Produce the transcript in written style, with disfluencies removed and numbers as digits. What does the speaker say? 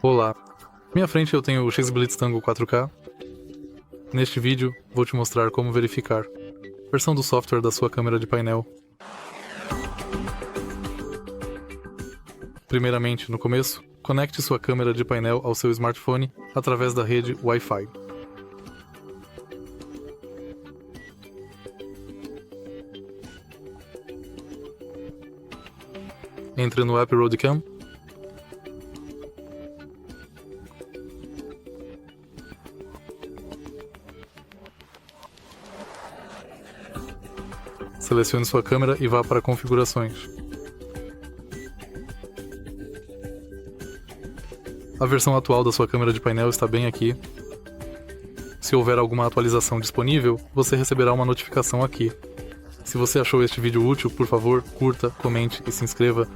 Olá, à minha frente eu tenho o XBLITZ TANGO 4K. Neste vídeo vou te mostrar como verificar versão do software da sua câmera de painel. Primeiramente, no começo, conecte sua câmera de painel ao seu smartphone através da rede Wi-Fi. Entre no app Roadcam. Selecione sua câmera e vá para Configurações. A versão atual da sua câmera de painel está bem aqui. Se houver alguma atualização disponível, você receberá uma notificação aqui. Se você achou este vídeo útil, por favor, curta, comente e se inscreva